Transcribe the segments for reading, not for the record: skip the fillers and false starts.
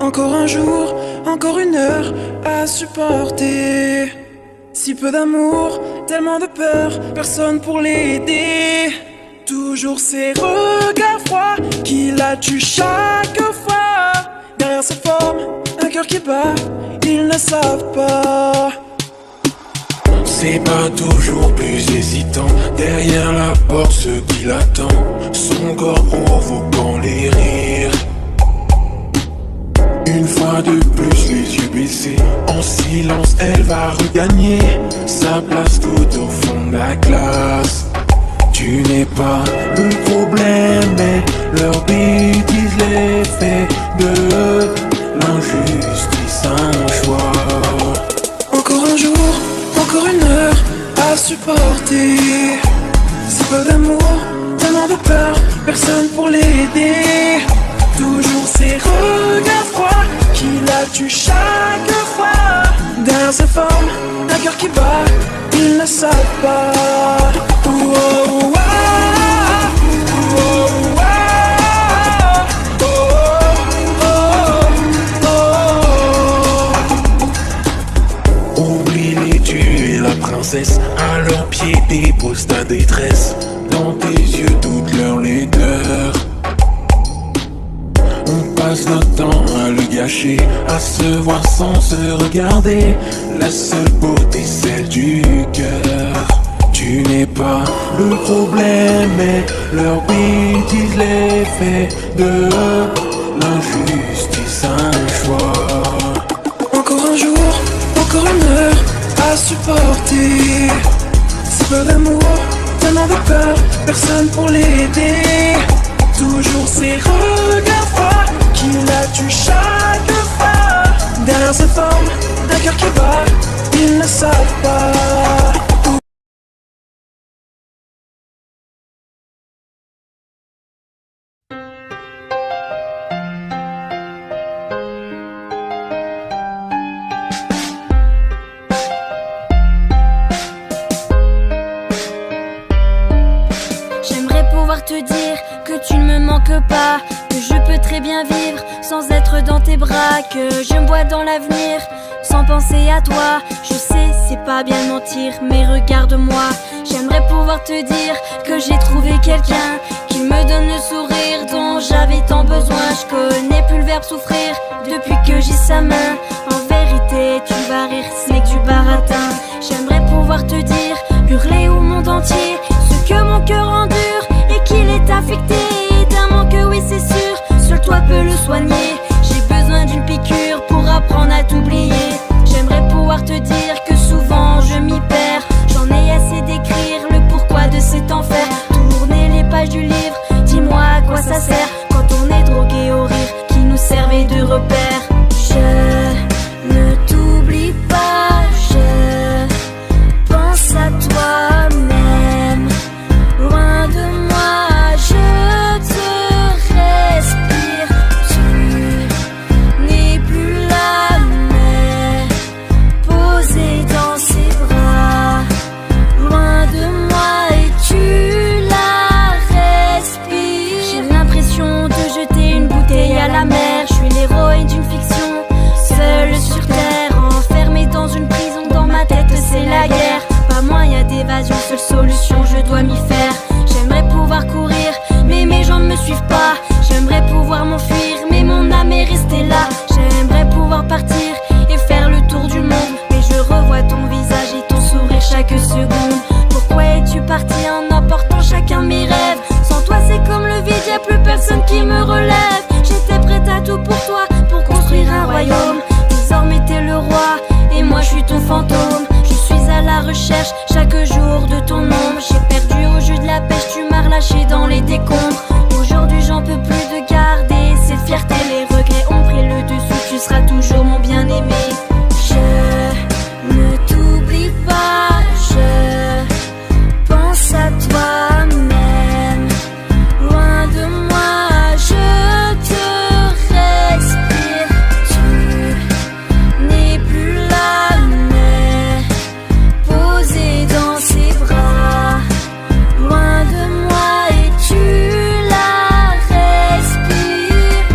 Encore un jour, encore une heure à supporter. Si peu d'amour, tellement de peur, personne pour l'aider. Toujours ces regards froids qui la tuent chaque fois. Derrière sa forme, un cœur qui bat, ils ne savent pas. C'est pas toujours plus hésitant. Derrière la porte, ce qui l'attend, son corps provoquant les rires. Une fois de plus, les yeux baissés, en silence, elle va regagner sa place tout au fond de la classe. Tu n'es pas le problème, mais leur bêtise les fait de l'injustice un choix. Encore un jour, encore une heure à supporter. Si peu d'amour, tellement de peur, personne pour l'aider. Toujours ces regards froids qui la tuent chaque fois. Derrière sa forme, un cœur qui bat, ils ne savent pas. Oh, oh, oh, oh. Oublie les dieux et la princesse, à leurs pieds dépose ta détresse. Dans tes yeux toute leur laideur. On passe notre temps à le gâcher, à se voir sans se regarder. La seule beauté, celle du cœur. Tu n'es pas le problème, mais leur bêtise les fait de l'injustice un choix. Encore un jour, encore une heure à supporter. Si peu d'amour, tellement de peur, personne pour l'aider. Toujours ces regards froids qui la tuent chaque fois. Derrière cette forme, un cœur qui bat, ils ne savent pas. J'aimerais pouvoir te dire que tu ne me manques pas, que je peux très bien vivre sans être dans tes bras, que je me vois dans l'avenir sans penser à toi. Je sais, c'est pas bien mentir, mais regarde-moi. J'aimerais pouvoir te dire que j'ai trouvé quelqu'un qui me donne le sourire dont j'avais tant besoin. Je connais plus le verbe souffrir depuis que j'ai sa main. En vérité, tu vas rire, ce n'est que du baratin. J'aimerais pouvoir te dire, hurler au monde entier ce que mon cœur endure et qu'il est affecté d'un manque, oui c'est sûr, seul toi peux le soigner. J'ai besoin d'une piqûre pour apprendre à t'oublier. J'aimerais pouvoir te dire que souvent je m'y perds. J'en ai assez d'écrire le pourquoi de cet enfer. Tourner les pages du livre, dis-moi à quoi ça sert quand on est drogué au rire qui nous servait de repère. Je ne t'oublie pas, je pense à toi-même. Loin de moi, je te respire. Tu n'es plus là, mais posé dans ses bras. Loin de moi et tu la respires. J'ai l'impression de jeter une bouteille à la mer. Je suis l'héroïne d'une fiction, seule sur terre, enfermée dans une prison. Dans ma tête c'est la guerre. Pas moyen d'évasion, seule solution, je dois m'y faire. J'aimerais pouvoir courir, mais mes jambes me suivent pas. J'aimerais pouvoir m'enfuir, mais mon âme est restée là. J'aimerais pouvoir partir et faire le tour du monde, mais je revois ton visage et ton sourire chaque seconde. Pourquoi es-tu parti en emportant chacun de mes rêves? Sans toi c'est comme le vide, y'a plus personne qui me relève. J'étais prête à tout pour toi, pour construire un royaume. Désormais t'es le roi et moi je suis ton fantôme. Je suis à la recherche chaque jour de ton ombre. J'ai perdu au jeu de la pêche, tu m'as relâché dans les décombres. Aujourd'hui j'en peux plus de garder cette fierté. Les regrets ont pris le dessus, tu seras toujours mon bien-aimé. Je ne t'oublie pas, je pense à toi-même. Loin de moi, je te respire. Tu n'es plus là, mais posé dans ses bras. Loin de moi et tu la respires.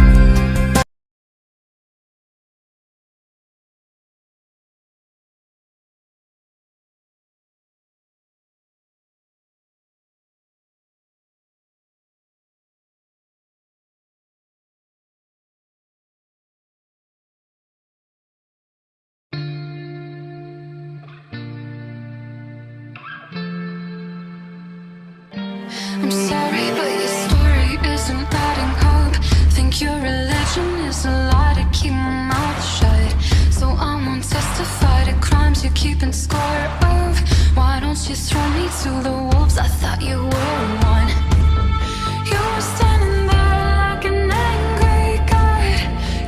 Your religion is a lie to keep my mouth shut, so I won't testify to crimes you're keeping score of. Why don't you throw me to the wolves? I thought you were one. You were standing there like an angry god,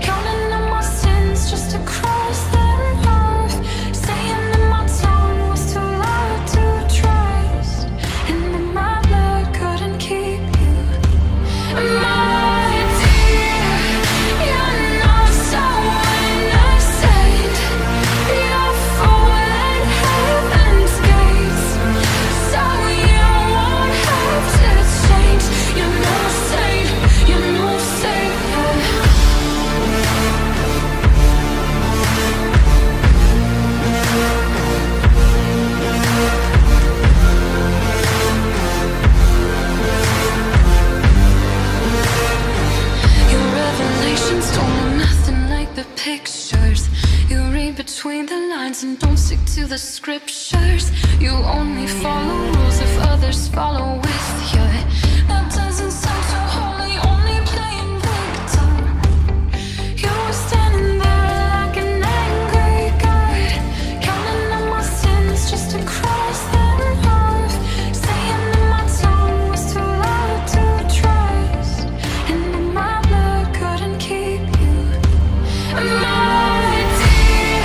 counting on my sins just to cross them off, saying that my tongue was too loud to trust, and that my blood couldn't keep you. My dear, you're not someone I said. You're falling heaven's gates, so you won't have to change. You're no saint, you're no savior. Your revelations don't look nothing like the pictures. You read between the lines and don't stick to the scriptures. You only follow rules if others follow with you. That doesn't sound too holy, only playing victim. You were standing there like an angry god, counting on my sins just to cross them off, saying that my tongue was too loud to trust, and that my blood couldn't keep you. My dear,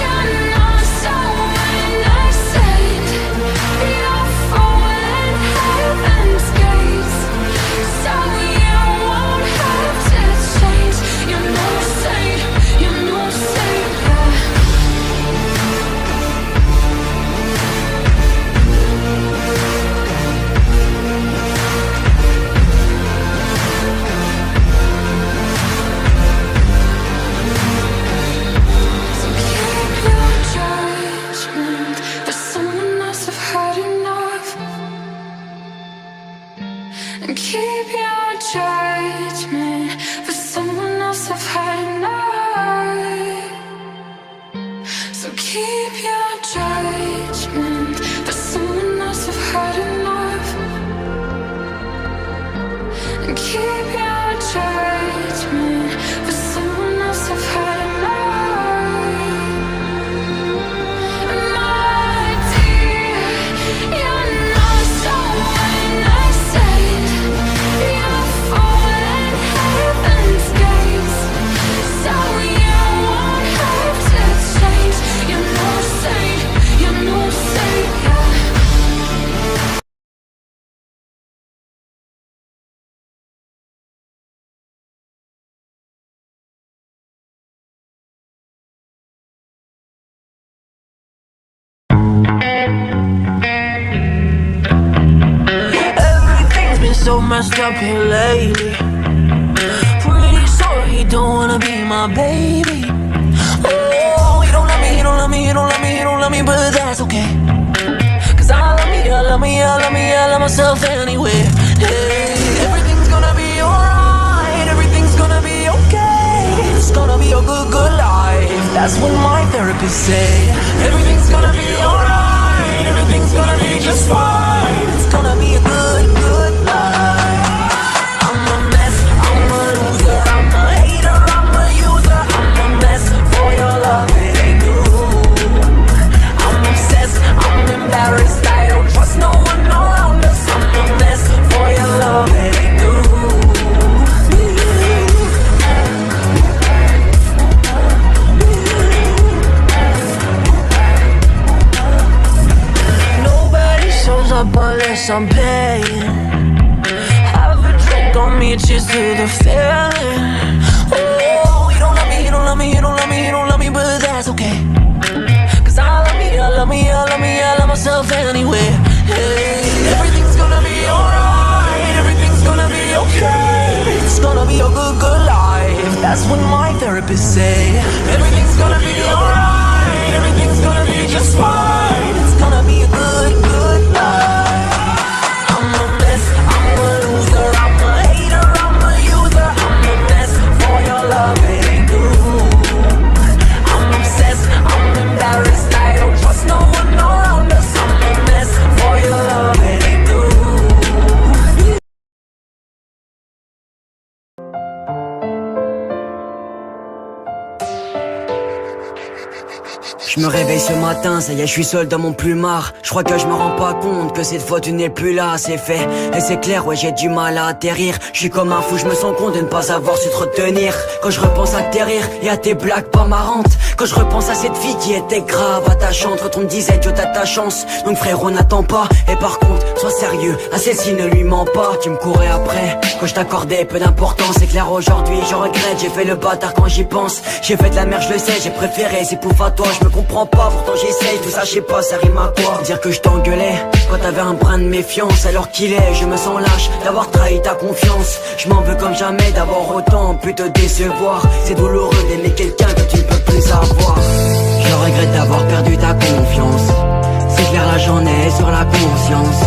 you're not someone I said. You're falling heaven's gates, so you won't have to change. You're no saint, you're no savior. So keep your judgment for someone else I've had enough. And keep your judgment for someone else I've had enough. So keep your judgment for someone else I've had enough. And keep your judgment for someone else I've had enough. My dear, you're not someone I said. You're falling heaven's gates, so you won't have to change. You're no saint, you're no savior. Everything's been so messed up here lately. Pretty sure he don't wanna be my baby. Oh, he don't love me, he don't love me, he don't love me, he don't love me, but that's okay. Cause I love me, I love me, I love me, I love myself anyway. Hey, everything's gonna be alright, everything's gonna be okay. It's gonna be a good, good life. That's what my therapist say. Everything's gonna be alright, everything's gonna be just fine. It's gonna be a good, good life. I'm a mess, I'm a loser, I'm a hater, I'm a user. I'm a mess for your love, it ain't new. I'm obsessed, I'm embarrassed, I don't trust no one around us. I'm a mess for your love, it ain't new. Nobody shows up unless I'm paying. Have a drink on me, cheers to the feeling. Oh, you don't love me, you don't love me, you don't love me, you don't love me, but that's okay. Cause I love me, I love me, I love me, I love myself anyway. Hey, everything's gonna be alright, everything's gonna be okay. It's gonna be a good, good life. That's what my therapist say. Everything's gonna be alright, everything's gonna be just fine. It's gonna be a good, good life. I'm a mess, I'm a loser, I'm a hater, I'm a user. I'm a mess for your love, it ain't new. I'm obsessed, I'm embarrassed, I don't trust no one around us. I'm a mess for your love, it ain't new. me réveille ce matin, ça y est, je suis seul dans mon plumard. Je crois que je me rends pas compte que cette fois tu n'es plus là, c'est fait. Et c'est clair, ouais, j'ai du mal à atterrir. Je suis comme un fou, je me sens con de ne pas avoir su te retenir. Quand je repense à tes rires et à tes blagues pas marrantes, quand je repense à cette fille qui était grave attachante, quand on me disait Dieu t'as ta chance, donc frérot n'attends pas. Et par contre, sois sérieux, à celle-ci ne lui mens pas. Tu me courais après, quand je t'accordais peu d'importance. C'est clair aujourd'hui, je regrette, j'ai fait le bâtard quand j'y pense. J'ai fait de la merde, je le sais, j'ai préféré, c'est pouf à toi. Je me comprends pas, pourtant j'essaye, tout ça je sais pas, ça rime à quoi. Dire que je t'engueulais, quand t'avais un brin de méfiance. Alors qu'il est, je me sens lâche d'avoir trahi ta confiance. Je m'en veux comme jamais d'avoir autant pu te décevoir. C'est douloureux d'aimer quelqu'un que tu ne peux plus avoir. Je regrette d'avoir perdu ta confiance. C'est clair là j'en ai sur la conscience.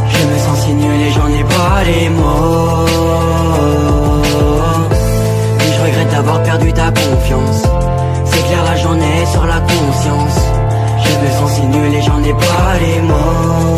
Je me sens si nul et j'en ai pas les mots. Oui, je regrette d'avoir perdu ta confiance. C'est clair là j'en ai sur la conscience. Je me sens si nul et j'en ai pas les mots.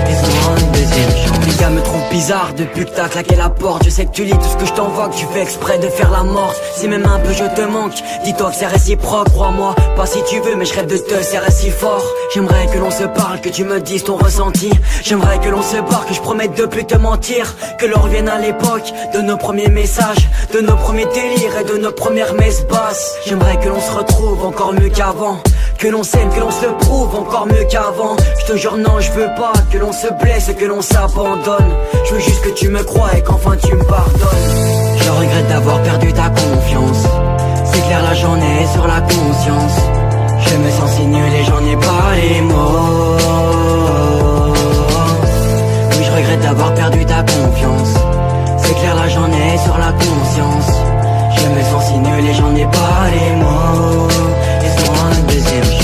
Laisse-moi une deuxième chance. Les gars me trouvent bizarre depuis que t'as claqué la porte. Je sais que tu lis tout ce que je t'envoie, que tu fais exprès de faire la morte. Si même un peu je te manque, dis-toi que c'est réciproque, crois-moi. Pas si tu veux mais je rêve de te serrer si fort. J'aimerais que l'on se parle, que tu me dises ton ressenti. J'aimerais que l'on se barre, que je promette de plus te mentir. Que l'on revienne à l'époque de nos premiers messages, de nos premiers délires et de nos premières messes basses. J'aimerais que l'on se retrouve encore mieux qu'avant. Que l'on s'aime, que l'on se le prouve encore mieux qu'avant. Je te jure non, je veux pas que l'on se blesse et que l'on s'abandonne. Je veux juste que tu me crois et qu'enfin tu me pardonnes. Je regrette d'avoir perdu ta confiance. C'est clair là j'en ai sur la conscience. Je me sens si nul et j'en ai pas les mots. Oui, je regrette d'avoir perdu ta confiance. C'est clair là j'en ai sur la conscience. Je me sens si nul et j'en ai pas les mots. Laisse-moi une deuxième chance.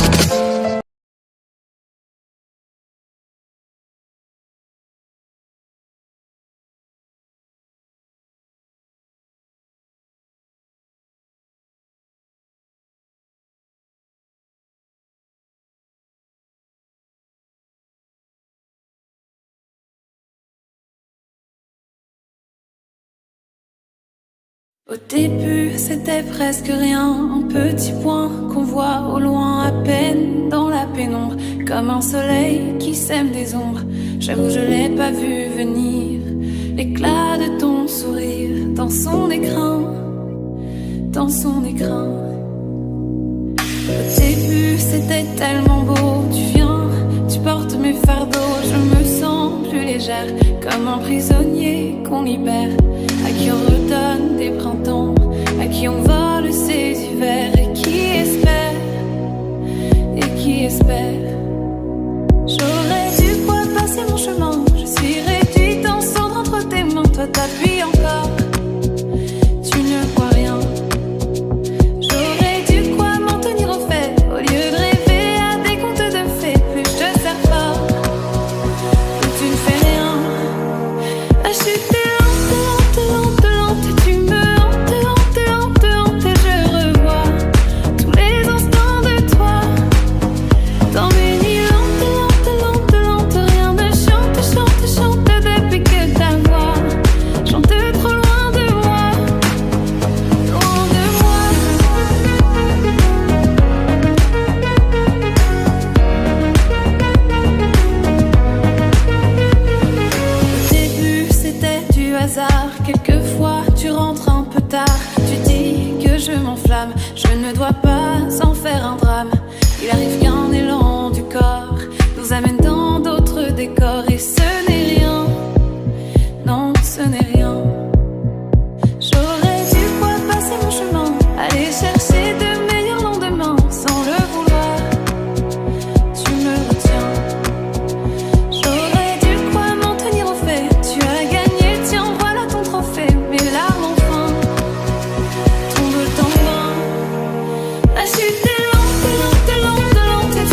Au début, c'était presque rien, un petit point qu'on voit au loin à peine dans la pénombre, comme un soleil qui sème des ombres. J'avoue, je l'ai pas vu venir, l'éclat de ton sourire dans son écrin, dans son écrin. Au début, c'était tellement beau, tu viens, tu portes mes fardeaux, je me sens plus légère, comme un prisonnier qu'on libère, à qui on redonne des printemps, à qui on vole ses hivers, et qui espère, J'aurais dû quoi passer mon chemin, je suis réduite en cendres entre tes mains, toi t'appuies encore, tu ne vois rien. J'aurais dû quoi m'en tenir au fait, au lieu de rêver à des contes de fées, plus je te sers pas, plus tu ne fais rien. La chute est lente, et tu me hantes, et je revois tous les instants de toi dans mes nuits lentes, rien ne chante depuis que ta voix chante trop loin de moi, loin de moi. Au début c'était du hasard, quelquefois tu rentres un peu tard, tu dis que je m'enflamme, je ne dois pas en faire un drame. Il arrive qu'un élan du corps nous amène dans d'autres décors, et ce n'est rien, non ce n'est rien. J'aurais dû quoi passer mon chemin, aller chercher de meilleurs lendemains sans le vouloir, tu me retiens. J'aurais dû quoi m'en tenir au fait, tu as gagné, tiens voilà ton trophée, mes larmes enfin tombent en vain. La chute est lente, et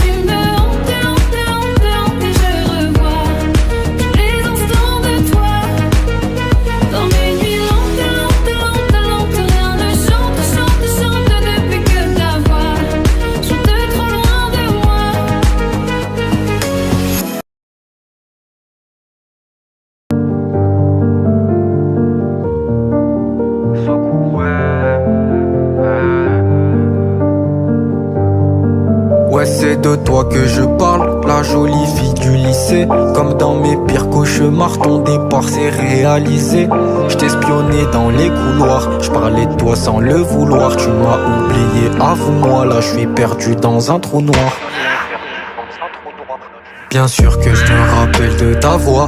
la jolie fille du lycée. Comme dans mes pires cauchemars, ton départ s'est réalisé. Je t'espionnais dans les couloirs, je parlais de toi sans le vouloir. Tu m'as oublié, avoue-moi, là je suis perdu dans un trou noir. Bien sûr que je me rappelle de ta voix,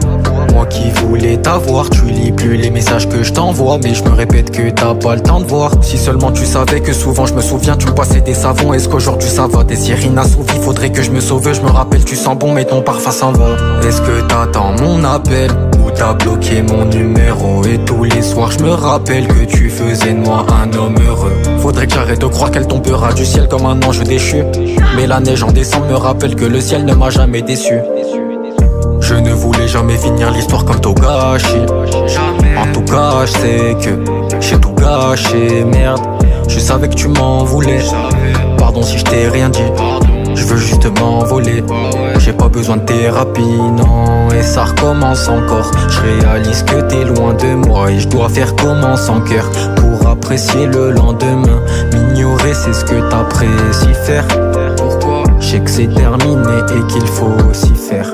moi qui voulais t'avoir. Tu lis plus les messages que je t'envoie, mais je me répète que t'as pas le temps de voir. Si seulement tu savais que souvent je me souviens, tu me passais des savons. Est-ce qu'aujourd'hui ça va? Des cires inassouvies, faudrait que je me sauve. Je me rappelle, tu sens bon mais ton parfum s'en va. Est-ce que t'attends mon appel ou t'as bloqué mon numéro? Et tous les soirs je me rappelle que tu faisais de moi un homme heureux. Faudrait que j'arrête de croire qu'elle tombera du ciel comme un ange déchu. Mais la neige en décembre me rappelle que le ciel ne m'a jamais déçu. Je ne voulais jamais finir l'histoire comme Togashi. En tout cas je sais que j'ai tout gâché. Merde, je savais que tu m'en voulais. Pardon si je t'ai rien dit, je veux juste m'envoler. J'ai pas besoin de thérapie, non. Et ça recommence encore. Je réalise que t'es loin de moi et je dois faire comment sans cœur pour apprécier le lendemain. M'ignorer c'est ce que t'apprécies faire. Pourquoi? Je sais que c'est terminé et qu'il faut aussi faire.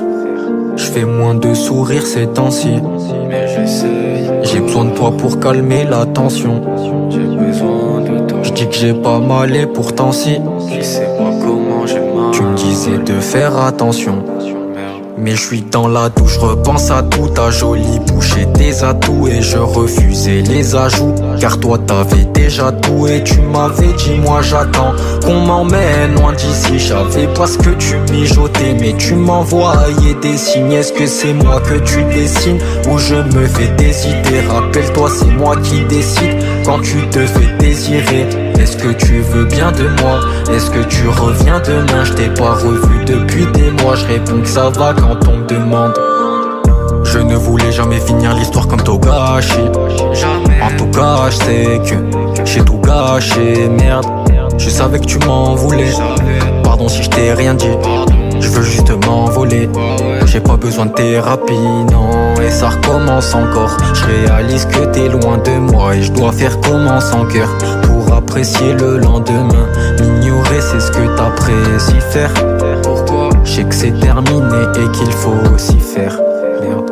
Je fais moins de sourires ces temps-ci, mais j'essaye. J'ai besoin de toi pour calmer la tension. J'ai besoin de toi. Je dis que j'ai pas mal et pourtant si. Je sais pas comment j'ai mal. Tu me disais de faire attention, mais je suis dans la douche, je repense à tout. Ta jolie bouche et tes atouts, et je refusais les ajouts. Car toi t'avais déjà tout et tu m'avais dit moi j'attends qu'on m'emmène loin d'ici. J'avais pas ce que tu mijotais, mais tu m'envoyais des signes. Est-ce que c'est moi que tu dessines ou je me fais des idées? Rappelle-toi c'est moi qui décide quand tu te fais désirer. Est-ce que tu veux bien de moi? Est-ce que tu reviens demain? Je t'ai pas revu depuis des mois. Je réponds que ça va quand on me demande. Je ne voulais jamais finir l'histoire comme Togashi. En tout cas je sais que j'ai tout gâché. Merde, je savais que tu m'en voulais. Pardon si je t'ai rien dit, je veux juste m'envoler. J'ai pas besoin de thérapie, non. Et ça recommence encore. Je réalise que t'es loin de moi et je dois faire comment sans cœur pour apprécier le lendemain. M'ignorer c'est ce que t'apprécies faire. Pourquoi? Je sais que c'est terminé et qu'il faut aussi faire. Merde.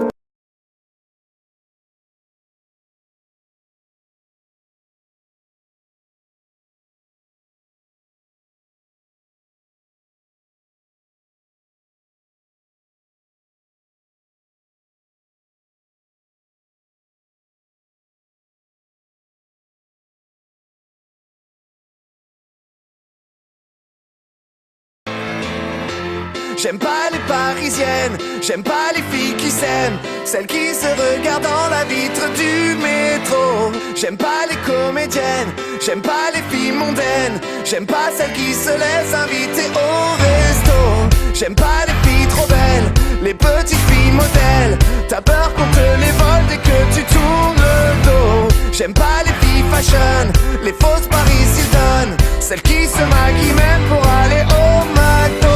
J'aime pas les parisiennes, j'aime pas les filles qui s'aiment, celles qui se regardent dans la vitre du métro. J'aime pas les comédiennes, j'aime pas les filles mondaines, j'aime pas celles qui se laissent inviter au resto. J'aime pas les filles trop belles, les petites filles modèles. T'as peur qu'on te les vole dès que tu tournes le dos. J'aime pas les filles fashion, les fausses Paris Hilton, celles qui se maquillent même pour aller au McDo.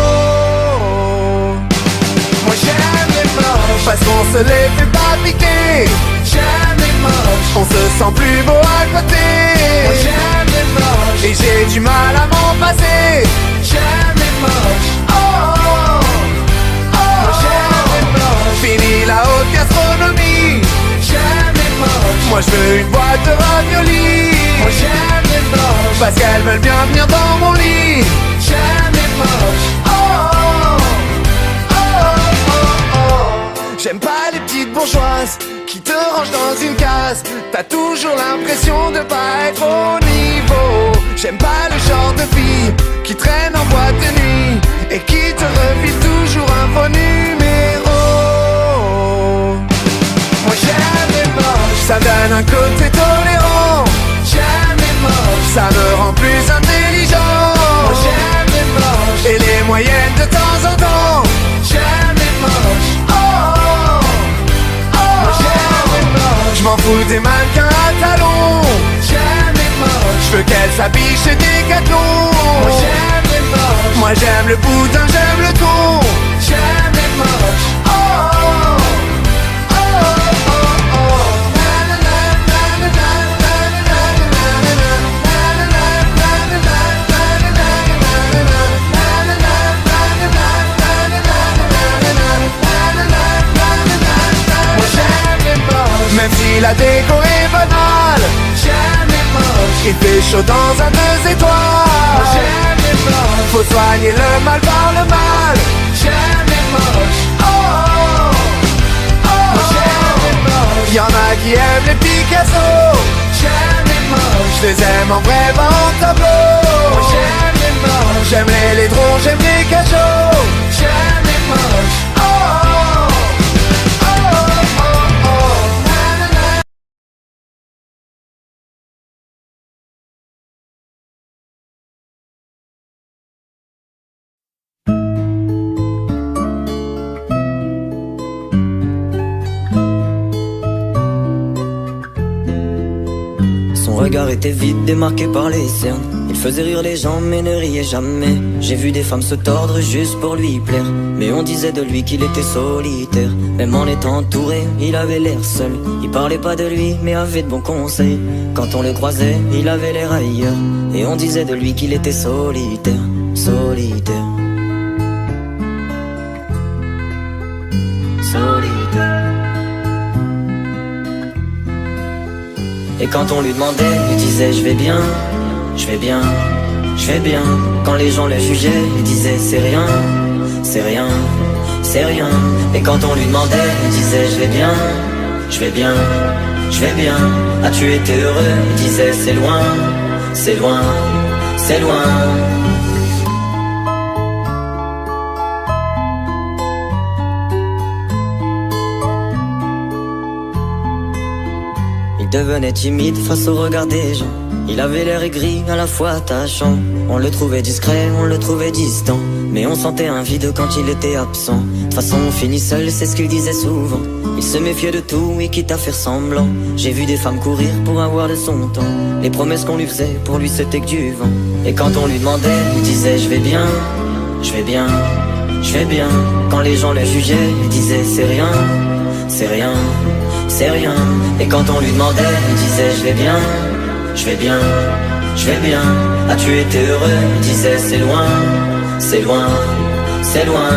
Moi j'aime les moches, parce qu'on se les fait pas piquer. J'aime les moches, on se sent plus beau à côté. Moi j'aime les moches, et j'ai du mal à m'en passer. J'aime les moches, oh oh oh. Moi j'aime les moches, fini la haute gastronomie. J'aime les moches, moi je veux une boîte de raviolis. Moi j'aime les moches, parce qu'elles veulent bien venir dans mon lit. J'aime les moches, oh oh oh. J'aime pas les petites bourgeoises qui te rangent dans une case. T'as toujours l'impression de pas être au niveau. J'aime pas le genre de fille qui traîne en boîte de nuit et qui te refile toujours un faux numéro. Moi j'aime les moches, ça me donne un côté tolérant. J'aime les moches, ça me rend plus intelligent. Moi j'aime les moches, et les moyennes de temps en temps. J'aime les moches, oh oh oh. Moi j'aime les moches, je m'en fous des mannequins à talons. J'aime les moches, je veux qu'elles s'habillent chez Decathlon. Moi j'aime les moches, moi j'aime le boudin, j'aime le thon. J'aime les moches, oh oh oh oh oh. la déco est banale. J'aime les moches. Il fait chaud dans un 2 étoiles. J'aime les moches. Faut soigner le mal par le mal. J'aime les moches. Oh, oh, oh, oh. J'aime les moches. Y'en a qui aiment les Picasso. J'aime les moches. Je les aime en vrai, pas en tableau. J'aime les moches. J'aime les laidrons, j'aime les cachots. J'aime les moches. Oh, oh, oh, oh, oh, oh. Na, na, na. Son regard était vide, démarqué par les cernes. Il faisait rire les gens mais ne riait jamais. J'ai vu des femmes se tordre juste pour lui plaire, mais on disait de lui qu'il était solitaire. Même en étant entouré, il avait l'air seul. Il parlait pas de lui mais avait de bons conseils. Quand on le croisait, il avait l'air ailleurs, et on disait de lui qu'il était solitaire. Solitaire. Solitaire. Et quand on lui demandait, il disait je vais bien, je vais bien, je vais bien. Quand les gens le jugeaient, il disait c'est rien, c'est rien, c'est rien. Et quand on lui demandait, il disait je vais bien, je vais bien, je vais bien. As-tu été heureux? Il disait c'est loin, c'est loin, c'est loin. Il devenait timide face au regard des gens. Il avait l'air aigri, à la fois attachant. On le trouvait discret, on le trouvait distant, mais on sentait un vide quand il était absent. De toute façon on finit seul, c'est ce qu'il disait souvent. Il se méfiait de tout et quitte à faire semblant. J'ai vu des femmes courir pour avoir de son temps. Les promesses qu'on lui faisait, pour lui c'était que du vent. Et quand on lui demandait, il disait je vais bien, je vais bien, je vais bien. Quand les gens le jugeaient, il disait c'est rien, c'est rien, c'est rien. Et quand on lui demandait, il disait je vais bien, je vais bien, je vais bien. As-tu été heureux? Il disait c'est loin, c'est loin, c'est loin.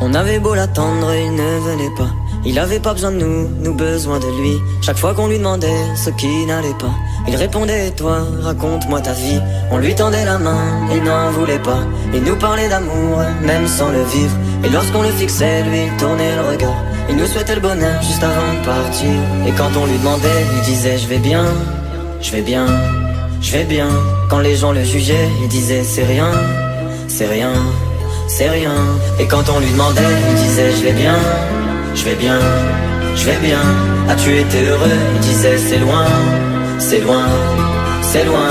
On avait beau l'attendre, il ne venait pas. Il avait pas besoin de nous, nous besoin de lui. Chaque fois qu'on lui demandait ce qui n'allait pas, il répondait toi, raconte-moi ta vie. On lui tendait la main, il n'en voulait pas. Il nous parlait d'amour, même sans le vivre. Et lorsqu'on le fixait, lui il tournait le regard. Il nous souhaitait le bonheur juste avant de partir. Et quand on lui demandait, il disait je vais bien, je vais bien, je vais bien. Quand les gens le jugeaient, il disait c'est rien, c'est rien, c'est rien. Et quand on lui demandait, il disait je vais bien, je vais bien, je vais bien. As-tu été heureux? Il disait c'est loin, c'est loin, c'est loin.